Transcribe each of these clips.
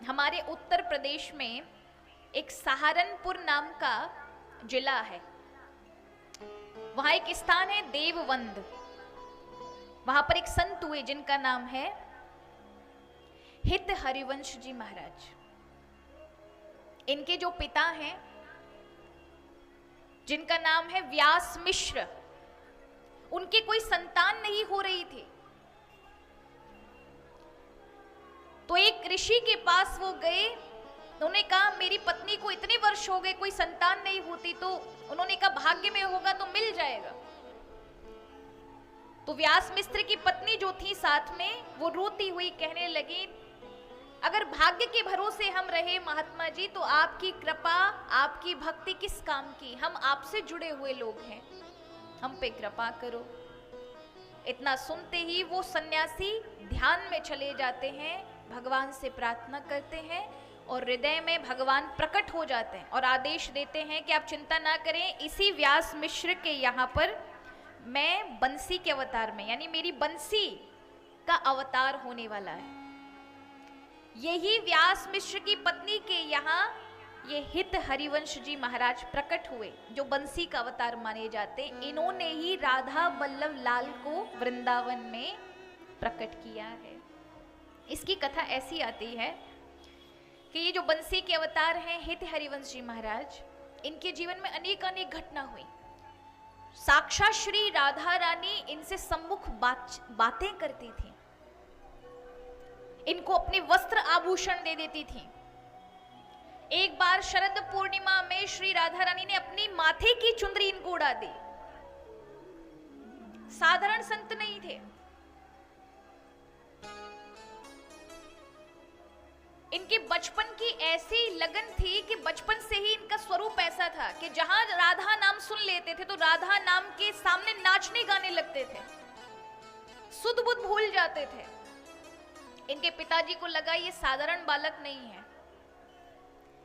हमारे उत्तर प्रदेश में एक सहारनपुर नाम का जिला है। वहां एक स्थान है देववंद। वहां पर एक संत हुए जिनका नाम है हित हरिवंश जी महाराज। इनके जो पिता हैं जिनका नाम है व्यास मिश्र, उनके कोई संतान नहीं हो रही थी। तो एक ऋषि के पास वो गए। उन्होंने कहा मेरी पत्नी को इतने वर्ष हो गए कोई संतान नहीं होती, तो उन्होंने कहा भाग्य में होगा तो मिल जाएगा। तो व्यास मिश्र की पत्नी जो थी साथ में, वो रोती हुई कहने लगी, अगर भाग्य के भरोसे हम रहे महात्मा जी तो आपकी कृपा आपकी भक्ति किस काम की, हम आपसे जुड़े हुए लोग हैं, हम पे कृपा करो। इतना सुनते ही वो सन्यासी ध्यान में चले जाते हैं, भगवान से प्रार्थना करते हैं और हृदय में भगवान प्रकट हो जाते हैं और आदेश देते हैं कि आप चिंता ना करें, इसी व्यास मिश्र के यहाँ पर मैं बंसी के अवतार में, यानी मेरी बंसी का अवतार होने वाला है। यही व्यास मिश्र की पत्नी के यहाँ ये हित हरिवंश जी महाराज प्रकट हुए, जो बंसी का अवतार माने जाते। इन्होंने ही राधा वल्लभ लाल को वृंदावन में प्रकट किया है। इसकी कथा ऐसी आती है कि ये जो बंसी के अवतार हैं हित हरिवंश जी महाराज, इनके जीवन में अनेक अनेक घटना हुई। साक्षात श्री राधा रानी इनसे सम्मुख बातें करती थी, इनको अपने वस्त्र आभूषण दे देती थी। एक बार शरद पूर्णिमा में श्री राधा रानी ने अपनी माथे की चुंदरी इनको उड़ा दी। साधारण संत नहीं थे। इनके बचपन की ऐसी लगन थी कि बचपन से ही इनका स्वरूप ऐसा था कि जहां राधा नाम सुन लेते थे तो राधा नाम के सामने नाचने गाने लगते थे, सुध बुध भूल जाते थे। इनके पिताजी को लगा ये साधारण बालक नहीं है।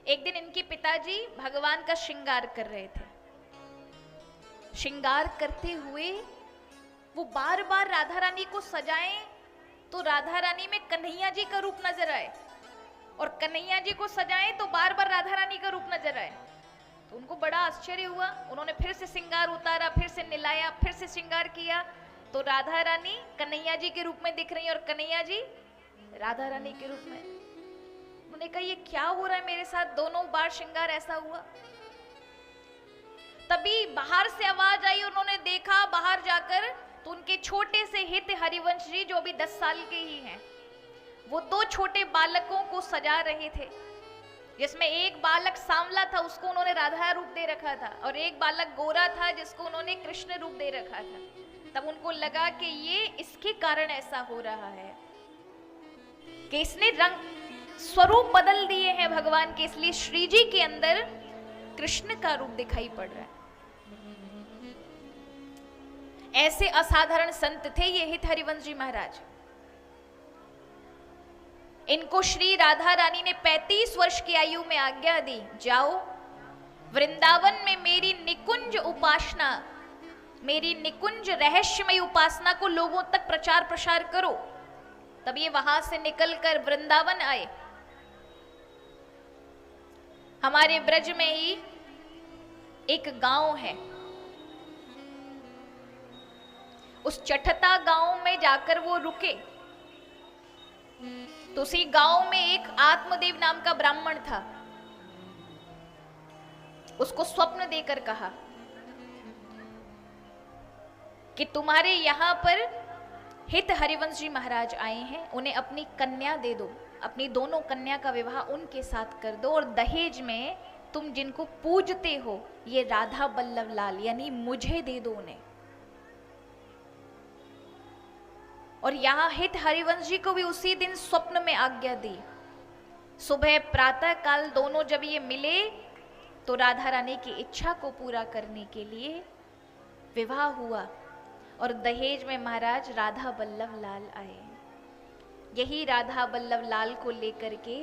एक दिन इनके पिताजी भगवान का श्रृंगार कर रहे थे। श्रृंगार करते हुए वो बार बार राधा रानी को सजाएं तो राधा रानी में कन्हैया जी का रूप नजर आए, और कन्हैया जी को सजाएं तो बार बार राधा रानी का रूप नजर आए। तो उनको बड़ा आश्चर्य हुआ। उन्होंने फिर से श्रृंगार उतारा, फिर से निलाया, फिर से श्रृंगार किया, तो राधा रानी कन्हैया जी के रूप में दिख रही और कन्हैया जी राधा रानी के रूप में। उन्होंने कहा ये क्या हो रहा है मेरे साथ, दोनों बार श्रृंगार ऐसा हुआ। तभी बाहर से आवाज आई, उन्होंने देखा बाहर जाकर तो उनके छोटे से हित हरिवंश जी जो अभी 10 साल के ही हैं, वो 2 छोटे बालकों को सजा रहे थे, जिसमें एक बालक सांवला था उसको उन्होंने राधा रूप दे रखा था, और एक बालक गोरा था जिसको उन्होंने कृष्ण रूप दे रखा था। तब उनको लगा कि ये इसके कारण ऐसा हो रहा है कि इसने रंग स्वरूप बदल दिए हैं भगवान के, इसलिए श्री जी के अंदर कृष्ण का रूप दिखाई पड़ रहा है। ऐसे असाधारण संत थे ये हित हरिवंश जी महाराज। इनको श्री राधा रानी ने 35 वर्ष की आयु में आज्ञा दी, जाओ वृंदावन में मेरी निकुंज उपासना, मेरी निकुंज रहस्यमय उपासना को लोगों तक प्रचार प्रसार करो। तब ये वहां से निकलकर वृंदावन आए। हमारे ब्रज में ही एक गांव है, उस चठता गांव में जाकर वो रुके। तो उसी गांव में एक आत्मदेव नाम का ब्राह्मण था। उसको स्वप्न देकर कहा कि तुम्हारे यहां पर हित हरिवंश जी महाराज आए हैं, उन्हें अपनी कन्या दे दो, अपनी दोनों कन्या का विवाह उनके साथ कर दो, और दहेज में तुम जिनको पूजते हो ये राधा वल्लभ लाल यानी मुझे दे दो उन्हें। और यहां हित हरिवंश जी को भी उसी दिन स्वप्न में आज्ञा दी। सुबह प्रातः काल दोनों जब ये मिले तो राधा रानी की इच्छा को पूरा करने के लिए विवाह हुआ, और दहेज में महाराज राधा वल्लभ लाल आए। यही राधा वल्लभ लाल को लेकर के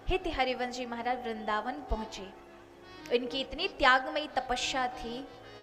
हित हरिवंश जी महाराज वृंदावन पहुंचे। इनकी इतनी त्यागमयी तपस्या थी